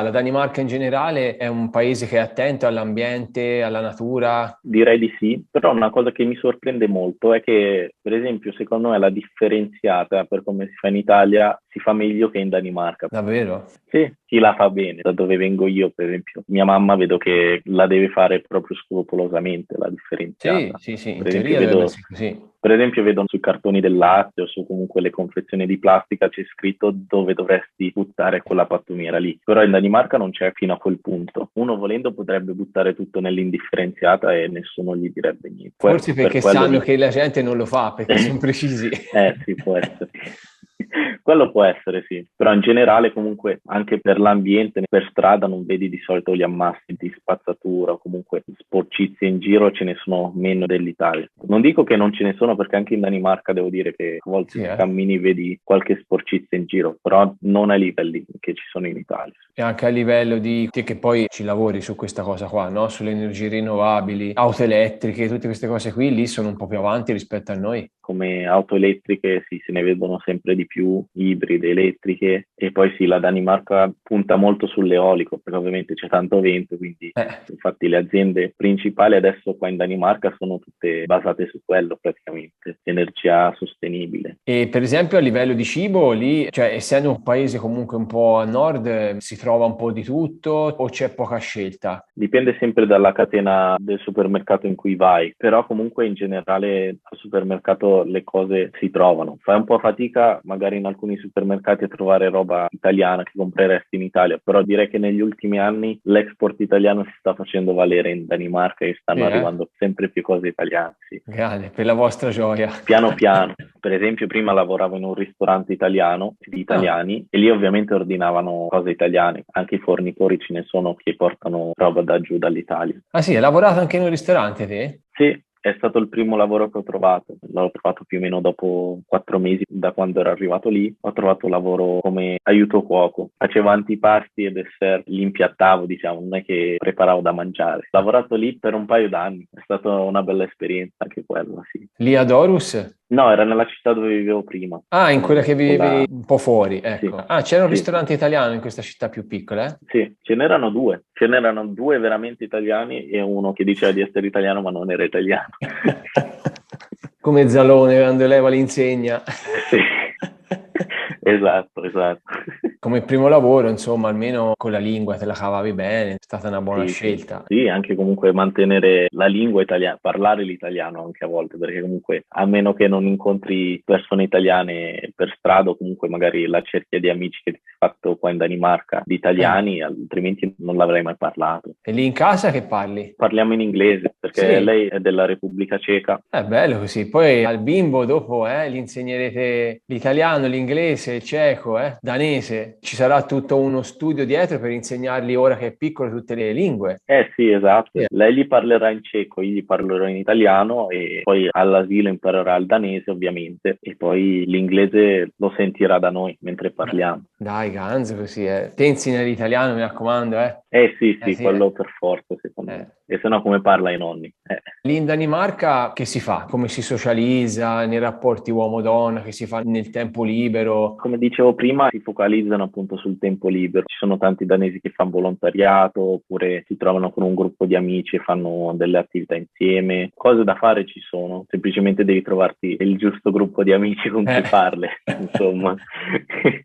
la Danimarca in generale è un paese che è attento all'ambiente, alla natura? Direi di sì, però una cosa che mi sorprende molto è che, per esempio, secondo me la differenziata per come si fa in Italia si fa meglio che in Danimarca. Davvero? Sì, chi la fa bene. Da dove vengo io, per esempio, mia mamma vedo che la deve fare proprio scrupolosamente la differenziata. Sì, in Per esempio, teoria deve essere così. Per esempio vedo sui cartoni del latte o su comunque le confezioni di plastica c'è scritto dove dovresti buttare quella pattumiera lì, però in Danimarca non c'è fino a quel punto. Uno volendo potrebbe buttare tutto nell'indifferenziata e nessuno gli direbbe niente. Forse perché sanno che la gente non lo fa, perché sono precisi. Sì, può essere. Quello può essere, sì, però in generale comunque anche per l'ambiente, per strada non vedi di solito gli ammassi di spazzatura o comunque sporcizie in giro, ce ne sono meno dell'Italia. Non dico che non ce ne sono perché anche in Danimarca devo dire che a volte cammini vedi qualche sporcizia in giro, però non ai livelli che ci sono in Italia. E anche a livello di te che poi ci lavori su questa cosa qua, no? Sulle energie rinnovabili, auto elettriche, tutte queste cose qui, lì sono un po' più avanti rispetto a noi. Come auto elettriche sì, se ne vedono sempre di più, ibride, elettriche, e poi sì, la Danimarca punta molto sull'eolico, perché ovviamente c'è tanto vento, quindi infatti le aziende principali adesso qua in Danimarca sono tutte basate su quello praticamente, energia sostenibile. E per esempio a livello di cibo lì, cioè essendo un paese comunque un po' a nord, si trova un po' di tutto o c'è poca scelta? Dipende sempre dalla catena del supermercato in cui vai, però comunque in generale al supermercato le cose si trovano. Fai un po' fatica magari magari in alcuni supermercati a trovare roba italiana che compreresti in Italia, però direi che negli ultimi anni l'export italiano si sta facendo valere in Danimarca e stanno arrivando sempre più cose italiane. Sì. Grande, per la vostra gioia. Piano piano. Per esempio, prima lavoravo in un ristorante italiano di italiani e lì ovviamente ordinavano cose italiane. Anche i fornitori ce ne sono che portano roba da giù dall'Italia. Ah sì, hai lavorato anche in un ristorante te? Sì, è stato il primo lavoro che ho trovato. L'ho trovato più o meno dopo 4 mesi da quando ero arrivato lì. Ho trovato lavoro come aiuto cuoco. Facevo antipasti e dessert, li impiattavo, diciamo, non è che preparavo da mangiare. Ho lavorato lì per un paio d'anni. È stata una bella esperienza anche quella, sì. Lì ad Horus? No, era nella città dove vivevo prima. Ah, in quella che vivevi un po' fuori, ecco. Sì. Ah, c'era un Sì. ristorante italiano in questa città più piccola, eh? Sì, ce n'erano due. Ce n'erano due veramente italiani e uno che diceva di essere italiano ma non era italiano. Come Zalone quando leva l'insegna. Sì. Esatto. Come primo lavoro, insomma, almeno con la lingua te la cavavi bene, è stata una buona scelta. Sì, anche comunque mantenere la lingua italiana, parlare l'italiano anche a volte, perché comunque a meno che non incontri persone italiane per strada o comunque magari la cerchia di amici che ti sei fatto qua in Danimarca di italiani, altrimenti non l'avrei mai parlato. E lì in casa che parli? Parliamo in inglese, perché lei è della Repubblica Ceca. È bello così, poi al bimbo dopo gli insegnerete l'italiano, l'inglese, il ceco, danese. Ci sarà tutto uno studio dietro per insegnargli ora che è piccolo tutte le lingue. Sì, esatto. Lei gli parlerà in ceco, io gli parlerò in italiano e poi all'asilo imparerà il danese ovviamente e poi l'inglese lo sentirà da noi mentre parliamo. Dai, ganzo così, Te insegni l'italiano, mi raccomando, Sì, quello per forza secondo me. E se no come parla ai nonni? Lì in Danimarca che si fa? Come si socializza nei rapporti uomo-donna? Che si fa nel tempo libero? Come dicevo prima, si focalizzano appunto sul tempo libero. Ci sono tanti danesi che fanno volontariato oppure si trovano con un gruppo di amici e fanno delle attività insieme. Cose da fare ci sono, semplicemente devi trovarti il giusto gruppo di amici con cui parli, insomma.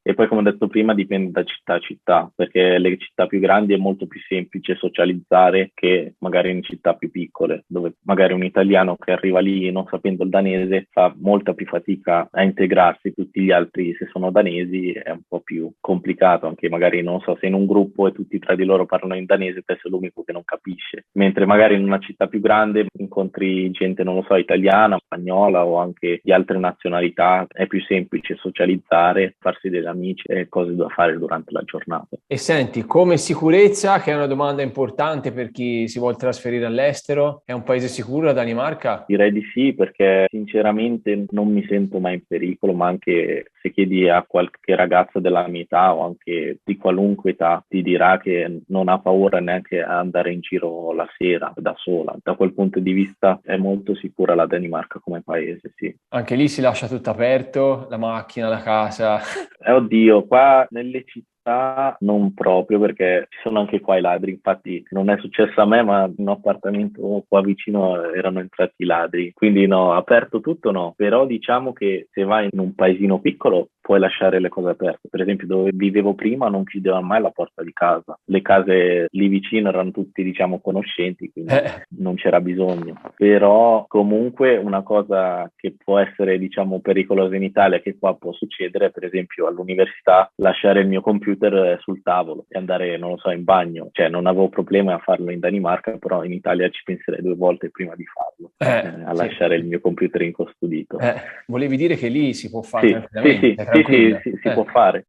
E poi come ho detto prima dipende da città a città, perché le città più grandi è molto più semplice socializzare che magari in città più piccole, dove magari un italiano che arriva lì non sapendo il danese fa molta più fatica a integrarsi. Tutti gli altri, se sono danesi, è un po' più complicato, anche magari non so se in un gruppo e tutti tra di loro parlano in danese, te sei l'unico che non capisce, mentre magari in una città più grande incontri gente, non lo so, italiana, spagnola o anche di altre nazionalità, è più semplice socializzare, farsi degli amici e cose da fare durante la giornata. E senti, come sicurezza, che è una domanda importante per chi si vuole trasferire all'estero, è un paese sicuro la Danimarca? Direi di sì, perché sinceramente non mi sento mai in pericolo, ma anche se chiedi a qualche ragazza della mia età o anche di qualunque età ti dirà che non ha paura neanche a andare in giro la sera da sola. Da quel punto di vista è molto sicura la Danimarca come paese, sì. Anche lì si lascia tutto aperto, la macchina, la casa? Oddio, qua nelle città non proprio, perché ci sono anche qua i ladri. Infatti non è successo a me, ma in un appartamento qua vicino erano entrati i ladri, quindi no, aperto tutto no, però diciamo che se vai in un paesino piccolo puoi lasciare le cose aperte. Per esempio dove vivevo prima non chiudeva mai la porta di casa, le case lì vicino erano tutti diciamo conoscenti, quindi non c'era bisogno. Però comunque una cosa che può essere diciamo pericolosa in Italia, che qua può succedere, per esempio all'università lasciare il mio computer sul tavolo e andare, non lo so, in bagno. Cioè non avevo problemi a farlo in Danimarca, però in Italia ci penserei 2 volte prima di farlo, a lasciare il mio computer incustodito. Volevi dire che lì si può fare tranquillamente? Sì, si può fare.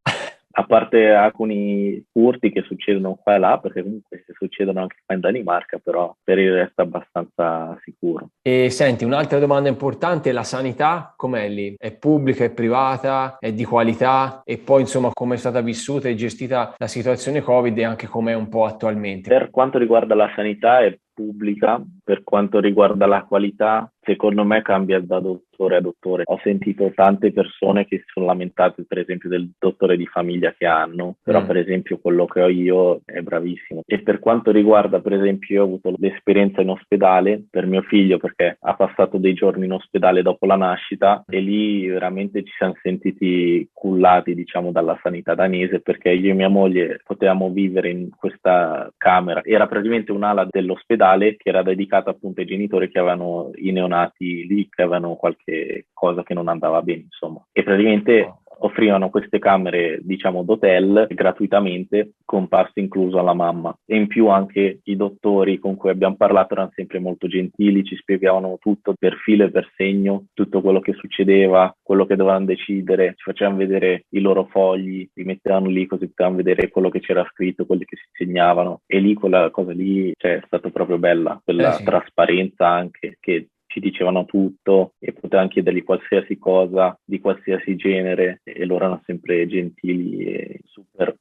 A parte alcuni furti che succedono qua e là, perché comunque se succedono anche qua in Danimarca, però per il resto è abbastanza sicuro. E senti, un'altra domanda importante, la sanità com'è lì? È pubblica, è privata, è di qualità? E poi insomma come è stata vissuta e gestita la situazione Covid e anche com'è un po' attualmente? Per quanto riguarda la sanità è pubblica, per quanto riguarda la qualità, secondo me cambia da dottore a dottore. Ho sentito tante persone che si sono lamentate, per esempio, del dottore di famiglia che hanno, però per esempio quello che ho io è bravissimo. E per quanto riguarda, per esempio, io ho avuto l'esperienza in ospedale per mio figlio, perché ha passato dei giorni in ospedale dopo la nascita e lì veramente ci siamo sentiti cullati, diciamo, dalla sanità danese, perché io e mia moglie potevamo vivere in questa camera. Era praticamente un'ala dell'ospedale che era dedicata appunto ai genitori che avevano i neonati lì, che avevano qualche cosa che non andava bene, insomma. E praticamente offrivano queste camere, diciamo, d'hotel gratuitamente, con pasto incluso alla mamma. E in più anche i dottori con cui abbiamo parlato erano sempre molto gentili, ci spiegavano tutto per filo e per segno, tutto quello che succedeva, quello che dovevano decidere, ci facevano vedere i loro fogli, li mettevano lì così potevamo vedere quello che c'era scritto, quelli che si segnavano. E lì quella cosa lì, cioè, è stata proprio bella, quella sì. trasparenza anche, che ci dicevano tutto e potevano chiedergli qualsiasi cosa di qualsiasi genere e loro erano sempre gentili e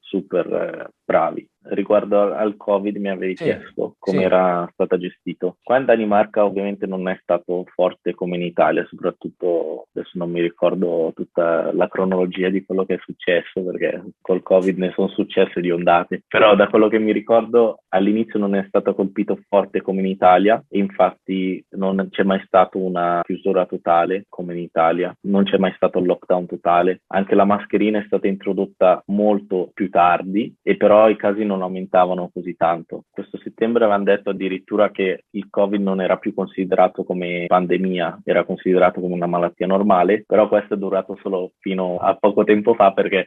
super bravi. Riguardo al Covid mi avevi chiesto come era stata gestito. Qua in Danimarca ovviamente non è stato forte come in Italia, soprattutto adesso non mi ricordo tutta la cronologia di quello che è successo perché col Covid ne sono successe di ondate, però da quello che mi ricordo all'inizio non è stato colpito forte come in Italia e infatti non c'è mai stata una chiusura totale come in Italia, non c'è mai stato il lockdown totale, anche la mascherina è stata introdotta molto più tardi e però i casi non aumentavano così tanto. Questo settembre avevano detto addirittura che il Covid non era più considerato come pandemia, era considerato come una malattia normale, però questo è durato solo fino a poco tempo fa perché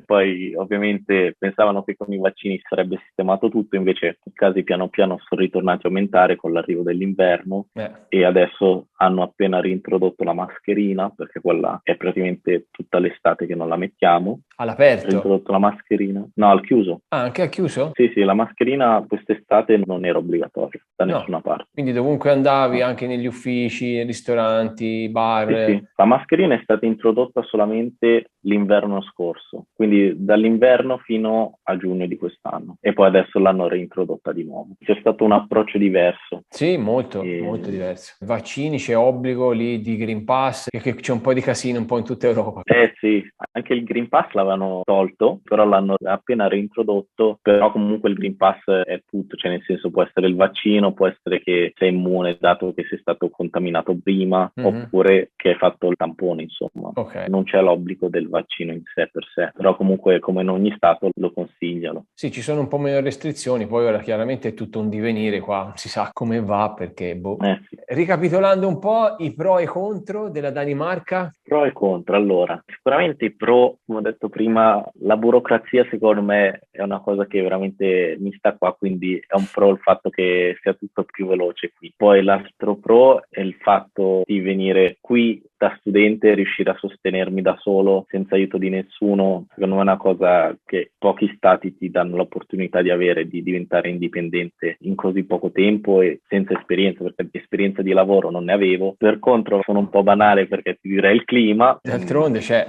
poi ovviamente pensavano che con i vaccini si sarebbe sistemato tutto, invece i casi piano piano sono ritornati a aumentare con l'arrivo dell'inverno e adesso hanno appena reintrodotto la mascherina perché quella è praticamente tutta l'estate che non la mettiamo. All'aperto? Ho introdotto la mascherina. No, al chiuso. Ah, anche al chiuso? Sì, la mascherina quest'estate non era obbligatoria da nessuna parte. Quindi dovunque andavi, anche negli uffici, nei ristoranti, bar? Sì. La mascherina è stata introdotta solamente l'inverno scorso, quindi dall'inverno fino a giugno di quest'anno e poi adesso l'hanno reintrodotta di nuovo. C'è stato un approccio diverso. Sì, molto diverso. Vaccini, c'è obbligo lì di Green Pass, perché c'è un po' di casino un po' in tutta Europa. Sì, anche il Green Pass l'avevano tolto, però l'hanno appena reintrodotto, però comunque il Green Pass è tutto, cioè nel senso può essere il vaccino, può essere che sei immune dato che sei stato contaminato prima, oppure che hai fatto il tampone, insomma. Non c'è l'obbligo del vaccino in sé per sé, però comunque come in ogni stato lo consigliano. Sì, ci sono un po' meno restrizioni, poi ora chiaramente è tutto un divenire qua, non si sa come va perché Sì. Ricapitolando un po' i pro e contro della Danimarca? Pro e contro, allora, sicuramente i pro, come ho detto prima, la burocrazia secondo me è una cosa che veramente mi sta qua, quindi è un pro il fatto che sia tutto più veloce qui. Poi l'altro pro è il fatto di venire qui da studente, riuscire a sostenermi da solo, senza aiuto di nessuno, secondo me è una cosa che pochi stati ti danno l'opportunità di avere, di diventare indipendente in così poco tempo e senza esperienza, perché esperienza di lavoro non ne avevo. Per contro sono un po' banale perché ti direi il clima. D'altronde c'è.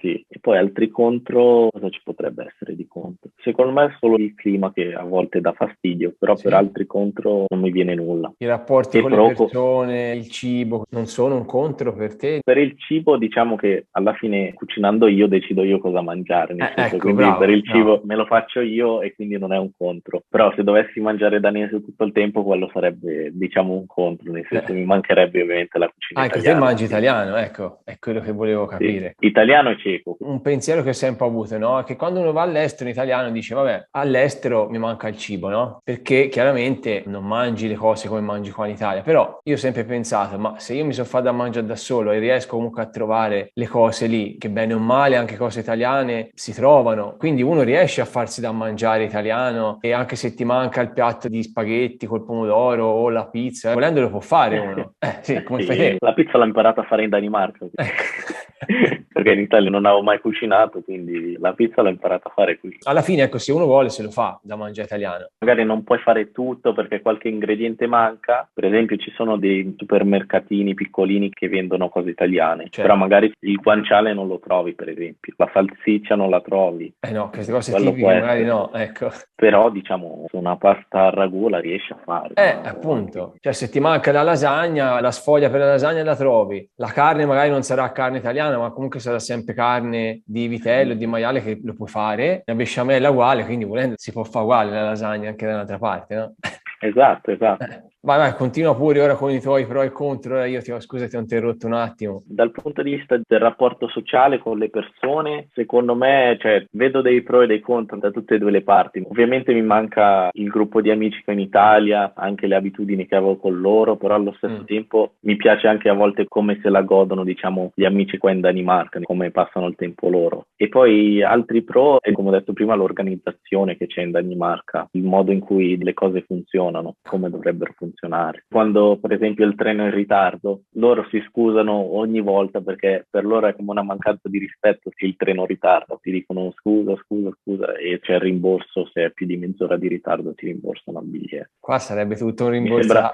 Sì, e poi altri contro, cosa ci potrebbe essere di contro? Secondo me è solo il clima che a volte dà fastidio, però per altri contro non mi viene nulla. I rapporti con le persone, il cibo, non sono un contro per te? Per il cibo diciamo che alla fine cucinando io decido io cosa mangiare, nel senso, quindi bravo, per il cibo me lo faccio io e quindi non è un contro. Però se dovessi mangiare danese tutto il tempo quello sarebbe diciamo un contro, nel senso mi mancherebbe ovviamente la cucina italiana. Anche te mangi italiano, ecco, è quello che volevo capire. Sì, italiano e ceco. Un pensiero che ho sempre avuto, no? Che quando uno va all'estero in italiano dice, vabbè, all'estero mi manca il cibo, no? Perché chiaramente non mangi le cose come mangi qua in Italia, però io ho sempre pensato, ma se io mi sono fatto da mangiare da solo e riesco comunque a trovare le cose lì, che bene o male anche cose italiane si trovano, quindi uno riesce a farsi da mangiare italiano e anche se ti manca il piatto di spaghetti col pomodoro o la pizza, volendo lo può fare uno. Sì, come fai te? La pizza l'ho imparata a fare in Danimarca. Perché in Italia non avevo mai cucinato, quindi la pizza l'ho imparata a fare qui. Alla fine, ecco, se uno vuole se lo fa da mangiare italiano. Magari non puoi fare tutto perché qualche ingrediente manca. Per esempio ci sono dei supermercatini piccolini che vendono cose italiane, però magari il guanciale non lo trovi, per esempio. La salsiccia non la trovi. No, queste cose tipiche magari no, ecco. Però diciamo una pasta al ragù la riesci a fare. Appunto. Cioè se ti manca la lasagna, la sfoglia per la lasagna la trovi. La carne magari non sarà carne italiana, ma comunque sarà sempre carne di vitello, di maiale che lo puoi fare. La besciamella uguale, quindi volendo si può fare uguale la lasagna anche da un'altra parte, no? Esatto. Vai, continua pure ora con i tuoi pro e contro. Ora io scusa, ti ho interrotto un attimo. Dal punto di vista del rapporto sociale con le persone, secondo me, cioè, vedo dei pro e dei contro da tutte e due le parti. Ovviamente mi manca il gruppo di amici che ho in Italia, anche le abitudini che avevo con loro, però allo stesso tempo mi piace anche a volte come se la godono, diciamo, gli amici qua in Danimarca, come passano il tempo loro. E poi altri pro, e come ho detto prima, l'organizzazione che c'è in Danimarca, il modo in cui le cose funzionano, come dovrebbero funzionare. Quando per esempio il treno è in ritardo, loro si scusano ogni volta perché per loro è come una mancanza di rispetto se il treno ritarda, ti dicono scusa e c'è il rimborso, se è più di mezz'ora di ritardo ti rimborsano il biglietto. Qua sarebbe tutto un rimborso.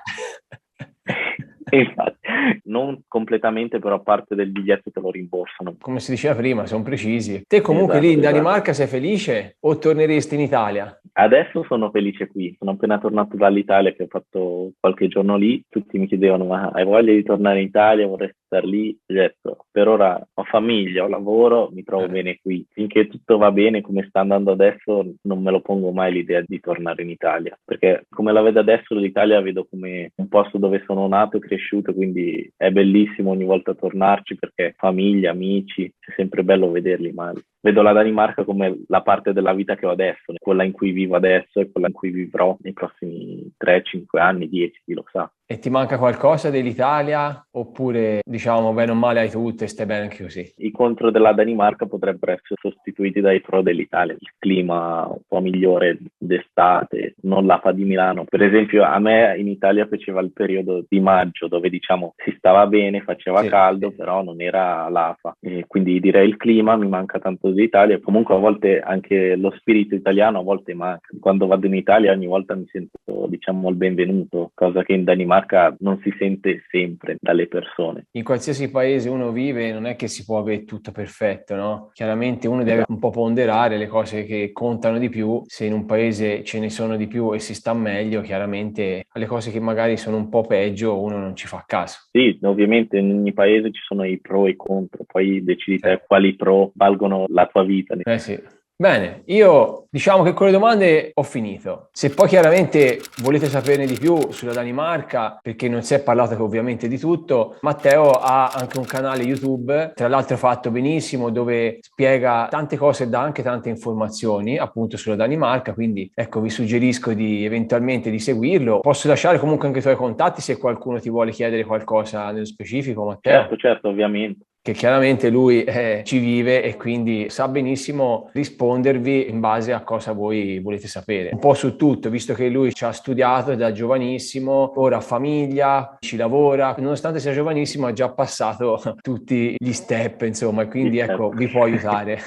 Infatti, non completamente, però parte del biglietto te lo rimborsano. Come si diceva prima, sono precisi. Te comunque lì in Danimarca sei felice o torneresti in Italia? Adesso sono felice qui, sono appena tornato dall'Italia che ho fatto qualche giorno lì, tutti mi chiedevano ma hai voglia di tornare in Italia, vorresti stare lì? Ho detto per ora ho famiglia, ho lavoro, mi trovo bene qui, finché tutto va bene come sta andando adesso non me lo pongo mai l'idea di tornare in Italia, perché come la vedo adesso l'Italia vedo come un posto dove sono nato e cresciuto, quindi è bellissimo ogni volta tornarci perché famiglia, amici, è sempre bello vederli, ma vedo la Danimarca come la parte della vita che ho adesso, quella in cui vivo adesso e quella in cui vivrò nei prossimi 3-5 anni, 10, chi lo sa. E ti manca qualcosa dell'Italia oppure diciamo bene o male hai tutto e stai bene anche così? I contro della Danimarca potrebbero essere sostituiti dai pro dell'Italia, il clima un po' migliore d'estate, non l'afa di Milano. Per esempio a me in Italia piaceva il periodo di maggio dove diciamo si stava bene, faceva caldo, però non era l'afa. E quindi direi il clima mi manca tanto dell'Italia, comunque a volte anche lo spirito italiano a volte manca. Quando vado in Italia ogni volta mi sento diciamo il benvenuto, cosa che in Danimarca non si sente sempre dalle persone. In qualsiasi paese uno vive non è che si può avere tutto perfetto, no? Chiaramente uno deve un po' ponderare le cose che contano di più. Se in un paese ce ne sono di più e si sta meglio, chiaramente alle cose che magari sono un po' peggio uno non ci fa caso. Sì, ovviamente in ogni paese ci sono i pro e i contro, poi decidi te quali pro valgono la tua vita. Sì. Bene, io diciamo che con le domande ho finito. Se poi chiaramente volete saperne di più sulla Danimarca, perché non si è parlato ovviamente di tutto, Matteo ha anche un canale YouTube, tra l'altro fatto benissimo, dove spiega tante cose e dà anche tante informazioni appunto sulla Danimarca, quindi ecco vi suggerisco eventualmente di seguirlo. Posso lasciare comunque anche i tuoi contatti se qualcuno ti vuole chiedere qualcosa nello specifico, Matteo? Certo, ovviamente. Che chiaramente lui ci vive e quindi sa benissimo rispondervi in base a cosa voi volete sapere. Un po' su tutto, visto che lui ci ha studiato da giovanissimo, ora ha famiglia, ci lavora, nonostante sia giovanissimo ha già passato tutti gli step, insomma, e quindi ecco, vi può aiutare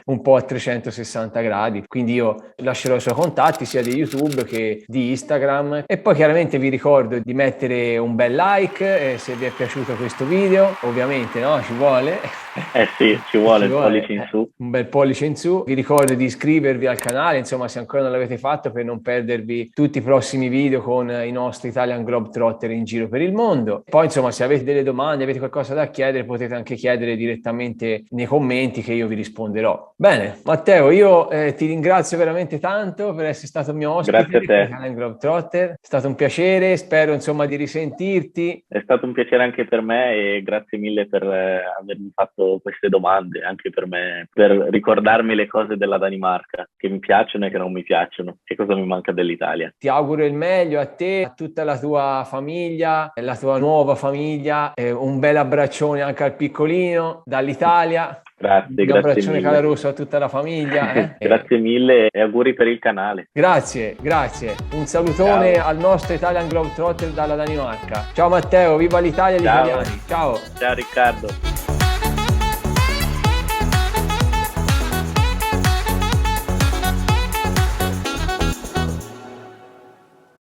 un po' a 360 gradi. Quindi io lascerò i suoi contatti sia di YouTube che di Instagram e poi chiaramente vi ricordo di mettere un bel like se vi è piaciuto questo video, ovviamente no, ci vuole. Sì, ci vuole il pollice in su. Un bel pollice in su. Vi ricordo di iscrivervi al canale, insomma, se ancora non l'avete fatto, per non perdervi tutti i prossimi video con i nostri Italian Globetrotter in giro per il mondo. Poi, insomma, se avete delle domande, avete qualcosa da chiedere, potete anche chiedere direttamente nei commenti che io vi risponderò. Bene, Matteo, io ti ringrazio veramente tanto per essere stato mio ospite. Grazie a te. Italian Globetrotter. È stato un piacere, spero insomma di risentirti. È stato un piacere anche per me e grazie mille per avermi fatto queste domande, anche per me, per ricordarmi le cose della Danimarca, che mi piacciono e che non mi piacciono, e cosa mi manca dell'Italia. Ti auguro il meglio a te, a tutta la tua famiglia, la tua nuova famiglia, un bel abbraccione anche al piccolino dall'Italia. Grazie, un abbraccione caloroso a tutta la famiglia. Grazie mille e auguri per il canale. Grazie. Un salutone al nostro Italian Globetrotter dalla Danimarca. Ciao Matteo, viva l'Italia e gli italiani. Ciao. Ciao Riccardo.